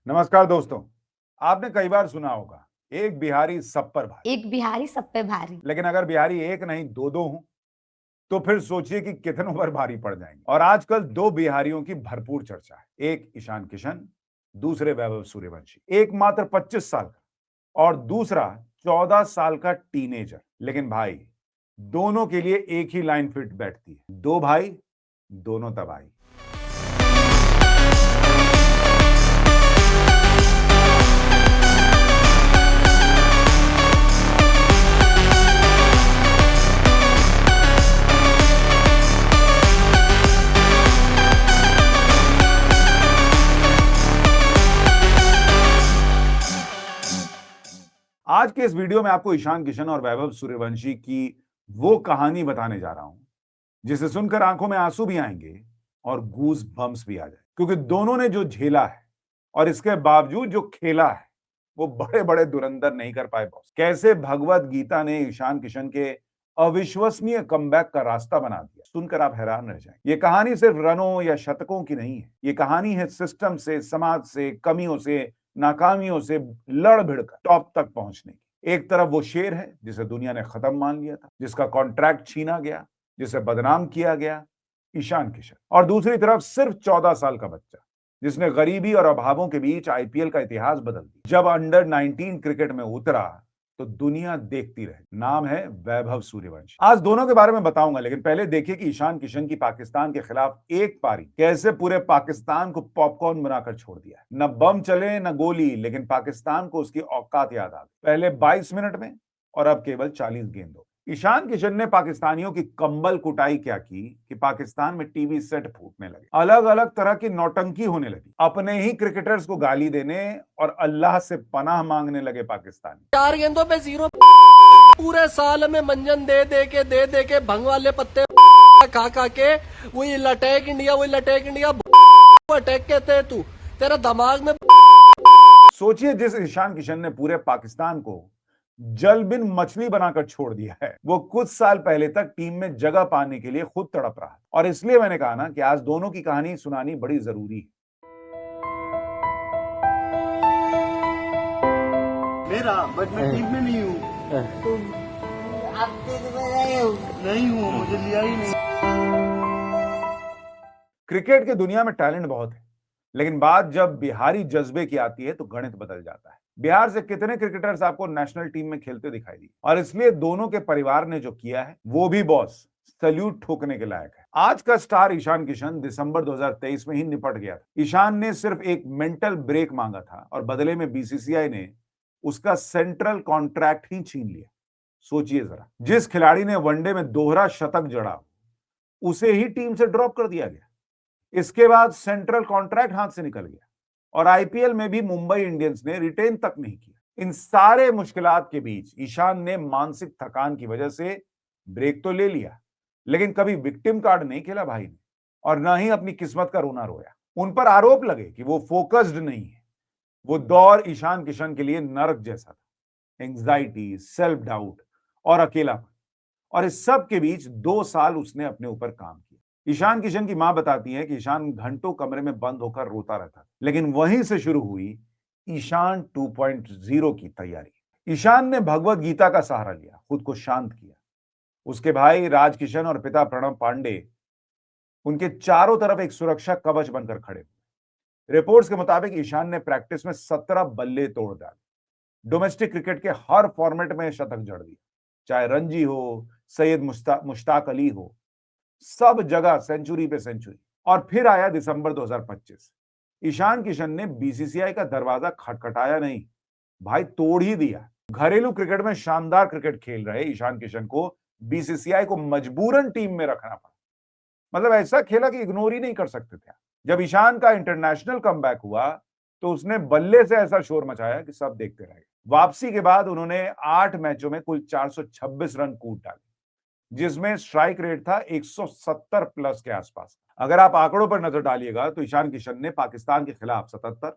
नमस्कार दोस्तों। आपने कई बार सुना होगा, एक बिहारी सब पर भारी। एक बिहारी सब पे भारी। लेकिन अगर बिहारी एक नहीं दो दो हों, तो फिर सोचिए कि कितनों पर भारी पड़ जाएंगे। और आजकल दो बिहारियों की भरपूर चर्चा है। एक ईशान किशन, दूसरे वैभव सूर्यवंशी। एक मात्र 25 साल का और दूसरा 14 साल का टीनेजर। लेकिन भाई, दोनों के लिए एक ही लाइन फिट बैठती है, दो भाई दोनों तबाही। आज के इस वीडियो में आपको ईशान किशन और वैभव सूर्यवंशी की वो कहानी बताने जा रहा हूं, जिसे सुनकर आंखों में आंसू भी आएंगे और गूज बम्स भी आ जाए। क्योंकि दोनों ने जो झेला है और इसके बावजूद जो खेला है, वो बड़े बड़े दुरंदर नहीं कर पाए बॉस। कैसे भगवत गीता ने ईशान किशन के अविश्वसनीय कमबैक का रास्ता बना दिया, सुनकर आप हैरान रह जाएंगे। ये कहानी सिर्फ रनों या शतकों की नहीं है। ये कहानी है सिस्टम से, समाज से, कमियों से, नाकामियों से लड़ भिड़ कर टॉप तक पहुंचने की। एक तरफ वो शेर है जिसे दुनिया ने खत्म मान लिया था, जिसका कॉन्ट्रैक्ट छीना गया, जिसे बदनाम किया गया, ईशान किशन। और दूसरी तरफ सिर्फ 14 साल का बच्चा, जिसने गरीबी और अभावों के बीच आईपीएल का इतिहास बदल दिया। जब अंडर 19 क्रिकेट में उतरा तो दुनिया देखती रही। नाम है वैभव सूर्यवंशी। आज दोनों के बारे में बताऊंगा, लेकिन पहले देखिए कि ईशान किशन की पाकिस्तान के खिलाफ एक पारी कैसे पूरे पाकिस्तान को पॉपकॉर्न बनाकर छोड़ दिया। न बम चले न गोली, लेकिन पाकिस्तान को उसकी औकात याद आ गई। पहले 22 मिनट में और अब केवल 40 गेंदों। ईशान किशन ने पाकिस्तानियों की कंबल कुटाई क्या की कि पाकिस्तान में टीवी सेट फूटने लगे, अलग अलग तरह की नौटंकी होने लगी, अपने ही क्रिकेटर्स को गाली देने और अल्लाह से पनाह मांगने लगे पाकिस्तानी। 4 गेंदों पे 0 पूरे साल में मंजन दे दे के भंग वाले पत्ते खा के वही लटैक इंडिया अटैक कहते तू तेरा दिमाग में। सोचिए, जिस ईशान किशन ने पूरे पाकिस्तान को जल बिन मछली बनाकर छोड़ दिया है, वो कुछ साल पहले तक टीम में जगह पाने के लिए खुद तड़प रहा है। और इसलिए मैंने कहा ना कि आज दोनों की कहानी सुनानी बड़ी जरूरी है। मेरा बट मैं टीम में नहीं हूँ। आप नहीं हूँ, मुझे लिया ही नहीं। क्रिकेट की दुनिया में टैलेंट बहुत है, लेकिन बात जब बिहारी जज्बे की आती है तो गणित बदल जाता है। बिहार से कितने क्रिकेटर्स आपको नेशनल टीम में खेलते दिखाई दिए, और इसलिए दोनों के परिवार ने जो किया है वो भी बॉस सैल्यूट ठोकने के लायक है। आज का स्टार ईशान किशन दिसंबर 2023 में ही निपट गया था। ईशान ने सिर्फ एक मेंटल ब्रेक मांगा था और बदले में बीसीसीआई ने उसका सेंट्रल कॉन्ट्रैक्ट ही छीन लिया। सोचिए जरा, जिस खिलाड़ी ने वनडे में दोहरा शतक जड़ा, उसे ही टीम से ड्रॉप कर दिया गया। इसके बाद सेंट्रल कॉन्ट्रैक्ट हाथ से निकल गया और आईपीएल में भी मुंबई इंडियंस ने रिटेन तक नहीं किया। इन सारे मुश्किलात के बीच ईशान ने मानसिक थकान की वजह से ब्रेक तो ले लिया, लेकिन कभी विक्टिम कार्ड नहीं खेला भाई ने, और ना ही अपनी किस्मत का रोना रोया। उन पर आरोप लगे कि वो फोकस्ड नहीं है। वो दौर ईशान किशन के लिए नरक जैसा था। एंग्जाइटी, सेल्फ डाउट और अकेलापन, और इस सब के बीच 2 साल उसने अपने ऊपर काम किया। ईशान किशन की मां बताती है कि ईशान घंटों कमरे में बंद होकर रोता रहता, लेकिन वहीं से शुरू हुई ईशान 2.0 की तैयारी। ईशान ने भगवत गीता का सहारा लिया, खुद को शांत किया। उसके भाई राज किशन और पिता प्रणव पांडे उनके चारों तरफ एक सुरक्षा कवच बनकर खड़े हुए। रिपोर्ट्स के मुताबिक ईशान ने प्रैक्टिस में 17 बल्ले तोड़ डाले, डोमेस्टिक क्रिकेट के हर फॉर्मेट में शतक जड़ दिया, चाहे रणजी हो, सैयद मुश्ताक अली हो, सब जगह सेंचुरी पे सेंचुरी। और फिर आया दिसंबर 2025। ईशान किशन ने बीसीसीआई का दरवाजा खटखटाया नहीं, भाई तोड़ ही दिया। घरेलू क्रिकेट में शानदार क्रिकेट खेल रहे ईशान किशन को बीसीसीआई को मजबूरन टीम में रखना पड़ा। मतलब ऐसा खेला कि इग्नोर ही नहीं कर सकते थे। जब ईशान का इंटरनेशनल कमबैक हुआ तो उसने बल्ले से ऐसा शोर मचाया कि सब देखते रह गए। वापसी के बाद उन्होंने 8 मैचों में कुल 426 रन कूट डाले, जिसमें स्ट्राइक रेट था 170 प्लस के आसपास। अगर आप आंकड़ों पर नजर डालिएगा तो ईशान किशन ने पाकिस्तान के खिलाफ 77,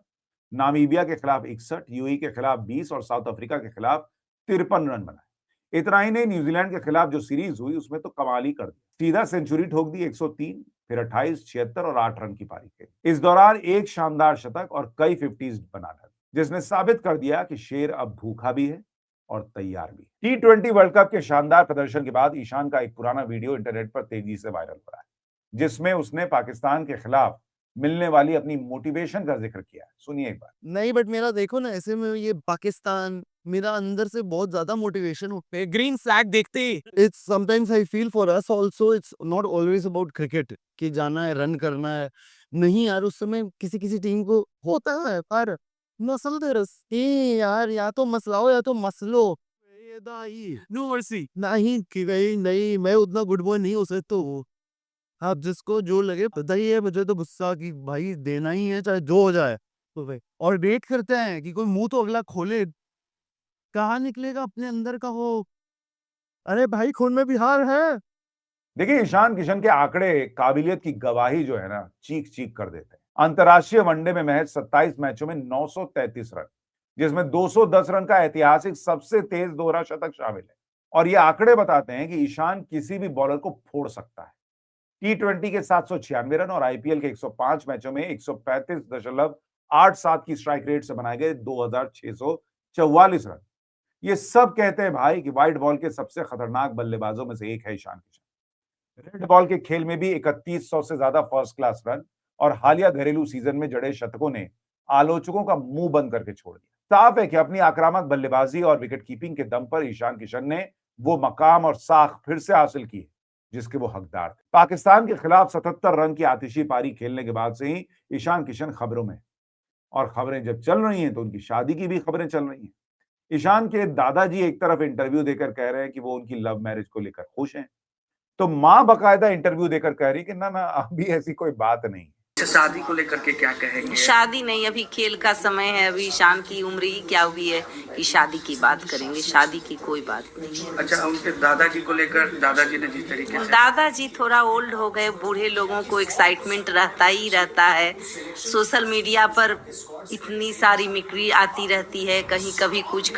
नामीबिया के खिलाफ 61, यूएई के खिलाफ 20 और साउथ अफ्रीका के खिलाफ 53 रन बनाए। इतना ही नहीं, न्यूजीलैंड के खिलाफ जो सीरीज हुई उसमें तो कमाल ही कर दी, सीधा सेंचुरी ठोक दी 103, फिर 28, 76 और 8 रन की पारी खेली। इस दौरान एक शानदार शतक और कई 50s बना डाली, जिसने साबित कर दिया कि शेर अब भूखा भी है और तैयार भी। T20 वर्ल्ड कप के शानदार प्रदर्शन के बाद ईशान का एक पुराना वीडियो इंटरनेट पर तेजी से वायरल हो रहा है, जिसमें उसने पाकिस्तान के खिलाफ मिलने वाली अपनी मोटिवेशन का जिक्र किया है। सुनिए एक बार। नहीं बट मेरा देखो ना ऐसे में ये पाकिस्तान मेरा अंदर से बहुत ज्यादा मोटिवेशन होता है ग्रीन फ्लैग देखते ही it's sometimes I feel for us also it's not always about cricket कि जाना है रन करना है नहीं यार उस समय किसी किसी टीम को होता है पर मसल दे रस यार या तो मसलाओ या तो मसलो ये दाई नो मर्सी नहीं कि नहीं मैं उतना गुड बॉय नहीं हो सकता हूँ आप जिसको जो लगे पता ही है मुझे तो गुस्सा कि भाई देना ही है चाहे जो हो जाए तो भाई और वेट करते हैं कि कोई मुंह तो अगला खोले कहाँ निकलेगा अपने अंदर का वो अरे भाई खून में बिहार है देखिए, ईशान किशन के आंकड़े काबिलियत की गवाही जो है ना, चीख चीख कर देते हैं। अंतर्राष्ट्रीय वनडे में महज 27 मैचों में 933 रन, जिसमें 210 रन का ऐतिहासिक सबसे तेज दोहरा शतक शामिल है। और ये आंकड़े बताते हैं कि ईशान किसी भी बॉलर को फोड़ सकता है। T20 के 796 रन और आईपीएल के 105 मैचों में 135.87 की स्ट्राइक रेट से बनाए गए 2644 रन। ये सब कहते हैं भाई कि व्हाइट बॉल के सबसे खतरनाक बल्लेबाजों में से एक है ईशान किशन। रेड बॉल के खेल में भी 3100 से ज्यादा फर्स्ट क्लास रन और हालिया घरेलू सीजन में जड़े शतकों ने आलोचकों का मुंह बंद करके छोड़ दिया। साफ है कि अपनी आक्रामक बल्लेबाजी और विकेट कीपिंग के दम पर ईशान किशन ने वो मकाम और साख फिर से हासिल की जिसके वो हकदार थे। पाकिस्तान के खिलाफ 77 रन की आतिशी पारी खेलने के बाद से ही ईशान किशन खबरों में, और खबरें जब चल रही हैं तो उनकी शादी की भी खबरें चल रही हैं। ईशान के दादाजी एक तरफ इंटरव्यू देकर कह रहे हैं कि वो उनकी लव मैरिज को लेकर खुश हैं, तो मां बकायदा इंटरव्यू देकर कह रही कि ना ना अभी ऐसी कोई बात नहीं। शादी को लेकर के क्या कहेंगे? शादी नहीं, अभी खेल का समय है, अभी ईशान की उम्र ही क्या हुई है कि शादी की बात करेंगे, शादी की कोई बात नहीं है। अच्छा, उनके दादाजी को लेकर दादाजी ने जिस तरीके से दादाजी थोड़ा ओल्ड हो गए, बूढ़े लोगों को एक्साइटमेंट रहता ही रहता है। सोशल मीडिया पर इतनी सारी मिक्री आती रहती है, कहीं कभी कुछ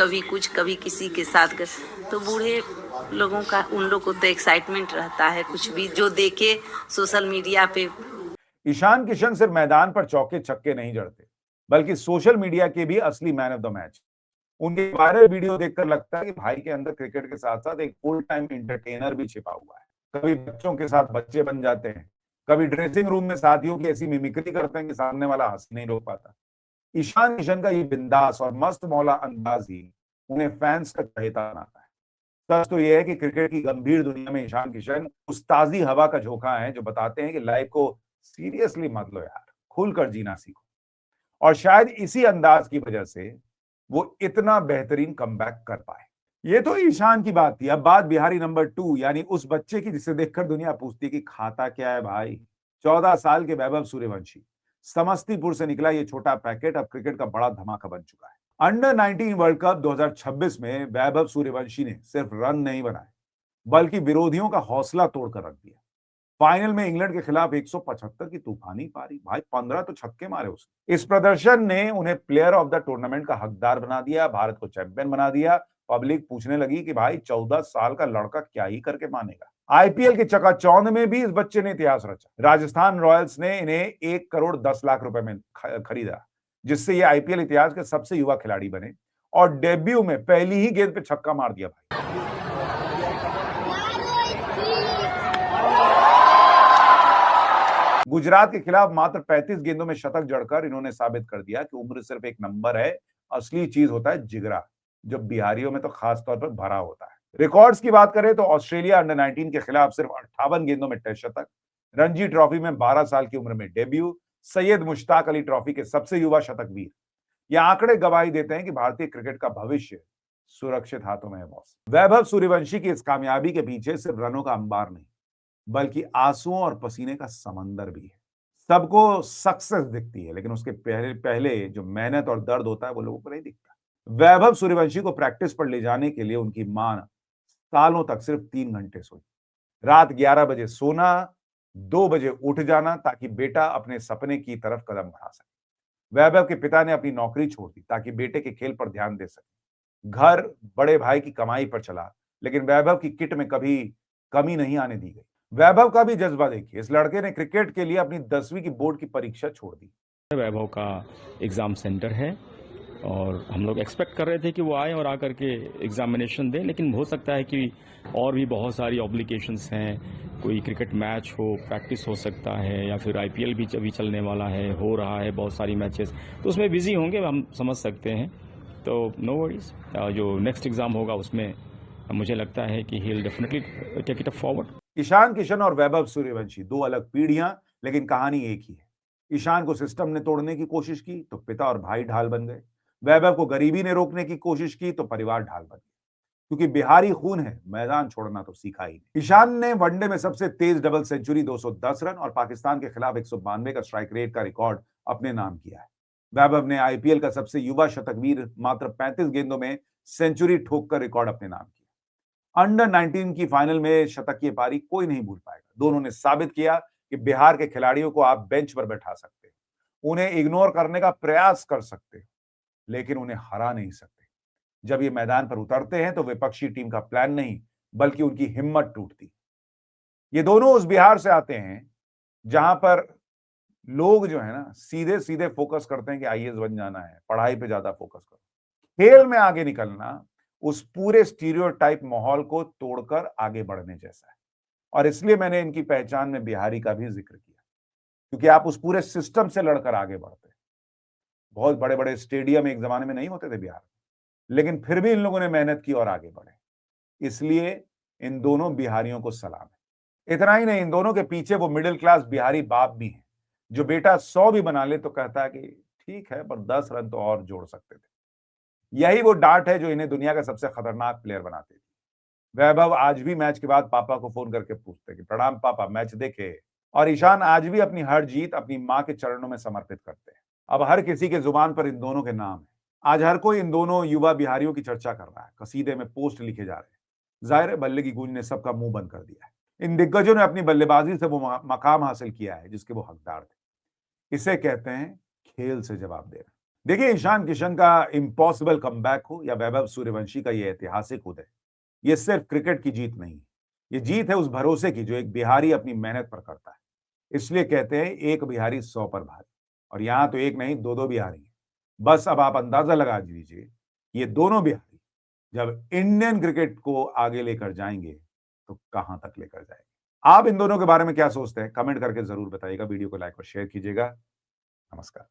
कभी किसी के साथ, तो बूढ़े लोगों का उन लोग को तो एक्साइटमेंट रहता है, कुछ भी जो देखे सोशल मीडिया पे। ईशान किशन सिर्फ मैदान पर चौके छक्के नहीं जड़ते, बल्कि सोशल मीडिया के भी असली मैन ऑफ द मैच। उनके वायरल वीडियो देखकर लगता है कि भाई के अंदर क्रिकेट के साथ साथ एक फुल टाइम एंटरटेनर भी छिपा हुआ है। कभी बच्चों के साथ बच्चे बन जाते हैं, कभी ड्रेसिंग रूम में साथियों की ऐसी मिमिक्री करते हैं कि सामने वाला हंस नहीं रोक पाता। ईशान किशन का ये बिंदास और मस्त मौला अंदाज ही उन्हें फैंस का चहेता बनाता है। सच तो यह है कि क्रिकेट की गंभीर दुनिया में ईशान किशन उस ताजी हवा का झोंका है जो बताते हैं कि लाइफ को सीरियसली मत लो यार, खुलकर जीना सीखो। और शायद इसी अंदाज की वजह से वो इतना बेहतरीन कमबैक कर पाए। ये तो ईशान की बात थी। अब बात बिहारी नंबर 2 यानी उस बच्चे की जिसे देखकर दुनिया पूछती है कि खाता क्या है भाई। 14 साल के वैभव सूर्यवंशी। समस्तीपुर से निकला ये छोटा पैकेट अब क्रिकेट का बड़ा धमाका बन चुका है। अंडर 19 वर्ल्ड कप 2026 में वैभव सूर्यवंशी ने सिर्फ रन नहीं बनाए, बल्कि विरोधियों का हौसला तोड़कर रख दिया। फाइनल में इंग्लैंड के खिलाफ 175 की तूफानी पारी, भाई 15 तो छक्के मारे उसने। इस प्रदर्शन ने उन्हें प्लेयर ऑफ द टूर्नामेंट का हकदार बना दिया, भारत को चैंपियन बना दिया। पब्लिक पूछने लगी कि भाई 14 साल का लड़का क्या ही करके मानेगा। आईपीएल के चकाचौंध में भी इस बच्चे ने इतिहास रचा। राजस्थान रॉयल्स ने इन्हें 1 करोड़ 10 लाख रुपए में खरीदा, जिससे ये आईपीएल इतिहास के सबसे युवा खिलाड़ी बने और डेब्यू में पहली ही गेंद पे छक्का मार दिया भाई। गुजरात के खिलाफ मात्र 35 गेंदों में शतक जड़कर इन्होंने साबित कर दिया कि उम्र सिर्फ एक नंबर है, असली चीज होता है जिगरा, जो बिहारियों में तो खास तौर पर भरा होता है। रिकॉर्ड्स की बात करें तो ऑस्ट्रेलिया अंडर 19 के खिलाफ सिर्फ 58 गेंदों में टेस्ट शतक, रणजी ट्रॉफी में 12 साल की उम्र में डेब्यू, सैयद मुश्ताक अली ट्रॉफी के सबसे युवा शतकवीर। ये आंकड़े गवाही देते हैं कि भारतीय क्रिकेट का भविष्य सुरक्षित हाथों में है बॉस। वैभव सूर्यवंशी की इस कामयाबी के पीछे सिर्फ रनों का अंबार नहीं, बल्कि आंसुओं और पसीने का समंदर भी है। सबको सक्सेस दिखती है, लेकिन उसके पहले जो मेहनत और दर्द होता है वो लोगों को नहीं दिखता। वैभव सूर्यवंशी को प्रैक्टिस पर ले जाने के लिए उनकी मां सालों तक सिर्फ 3 घंटे सोई। रात 11 बजे सोना, 2 बजे उठ जाना ताकि बेटा अपने सपने की तरफ कदम बढ़ा सके। वैभव के पिता ने अपनी नौकरी छोड़ दी ताकि बेटे के खेल पर ध्यान दे सके। घर बड़े भाई की कमाई पर चला, लेकिन वैभव की किट में कभी कमी नहीं आने दी गई। वैभव का भी जज्बा देखिए, इस लड़के ने क्रिकेट के लिए अपनी 10वीं की बोर्ड की परीक्षा छोड़ दी। वैभव का एग्ज़ाम सेंटर है और हम लोग एक्सपेक्ट कर रहे थे कि वो आए और आकर के एग्जामिनेशन दें, लेकिन हो सकता है कि और भी बहुत सारी ऑब्लिगेशंस हैं, कोई क्रिकेट मैच हो, प्रैक्टिस हो सकता है, या फिर आईपीएल भी अभी चलने वाला है, हो रहा है बहुत सारी मैचेस, तो उसमें बिजी होंगे, हम समझ सकते हैं। तो नो वरीज, जो नेक्स्ट एग्ज़ाम होगा उसमें मुझे लगता है कि he will definitely take it up forward. Ishan Kishan और वैभव सूर्यवंशी दो अलग पीढ़ियां, लेकिन कहानी एक ही है। ईशान को सिस्टम ने तोड़ने की कोशिश की तो पिता और भाई ढाल बन गए। वैभव को गरीबी ने रोकने की कोशिश की तो परिवार ढाल बन गया। क्योंकि बिहारी खून है, मैदान छोड़ना तो सीखा ही नहीं। ईशान ने वनडे में सबसे तेज डबल सेंचुरी 210 रन और पाकिस्तान के खिलाफ 192 का स्ट्राइक रेट का रिकॉर्ड अपने नाम किया है। वैभव ने आईपीएल का सबसे युवा शतकवीर मात्र 35 गेंदों में सेंचुरी ठोककर रिकॉर्ड अपने नाम किया। अंडर 19 की फाइनल में शतकीय पारी कोई नहीं भूल पाएगा। दोनों ने साबित किया कि बिहार के खिलाड़ियों को आप बेंच पर बैठा सकते हो, उन्हें इग्नोर करने का प्रयास कर सकते हो, लेकिन उन्हें हरा नहीं सकते। जब ये मैदान पर उतरते हैं तो विपक्षी टीम का प्लान नहीं, बल्कि उनकी हिम्मत टूटती। ये दोनों उस बिहार से आते हैं जहां पर लोग जो है ना सीधे सीधे फोकस करते हैं कि आईएएस बन जाना है, पढ़ाई पे ज्यादा फोकस करो। खेल में आगे निकलना उस पूरे स्टीरियोटाइप माहौल को तोड़कर आगे बढ़ने जैसा है। और इसलिए मैंने इनकी पहचान में बिहारी का भी जिक्र किया, क्योंकि आप उस पूरे सिस्टम से लड़कर आगे बढ़ते। बहुत बड़े बड़े स्टेडियम एक जमाने में नहीं होते थे बिहार में, लेकिन फिर भी इन लोगों ने मेहनत की और आगे बढ़े। इसलिए इन दोनों बिहारियों को सलाम है। इतना ही नहीं, इन दोनों के पीछे वो मिडिल क्लास बिहारी बाप भी हैं, जो बेटा 100 भी बना ले तो कहता है कि ठीक है, पर 10 रन तो और जोड़ सकते थे। यही वो डांट है जो इन्हें दुनिया का सबसे खतरनाक प्लेयर बनाती थी। वैभव आज भी मैच के बाद पापा को फोन करके पूछते कि प्रणाम पापा, मैच देखे। और ईशान आज भी अपनी हर जीत अपनी माँ के चरणों में समर्पित करते हैं। अब हर किसी के जुबान पर इन दोनों के नाम है। आज हर कोई इन दोनों युवा बिहारियों की चर्चा कर रहा है, कसीदे में पोस्ट लिखे जा रहे हैं। जाहिर है बल्ले की गूंज ने सबका मुंह बंद कर दिया है। इन दिग्गजों ने अपनी बल्लेबाजी से वो मकाम हासिल किया है जिसके वो हकदार थे। इसे कहते हैं खेल से जवाब देना। देखिए, ईशान किशन का इम्पॉसिबल कमबैक हो या वैभव सूर्यवंशी का ये ऐतिहासिक उदय, ये सिर्फ क्रिकेट की जीत नहीं, ये जीत है उस भरोसे की जो एक बिहारी अपनी मेहनत पर करता है। इसलिए कहते हैं एक बिहारी 100 पर भारी। और यहां तो एक नहीं, दो बिहारी हैं। बस अब आप अंदाजा लगा लीजिए, ये दोनों बिहारी जब इंडियन क्रिकेट को आगे लेकर जाएंगे तो कहां तक लेकर जाएंगे। आप इन दोनों के बारे में क्या सोचते हैं, कमेंट करके जरूर बताइएगा। वीडियो को लाइक और शेयर कीजिएगा। नमस्कार।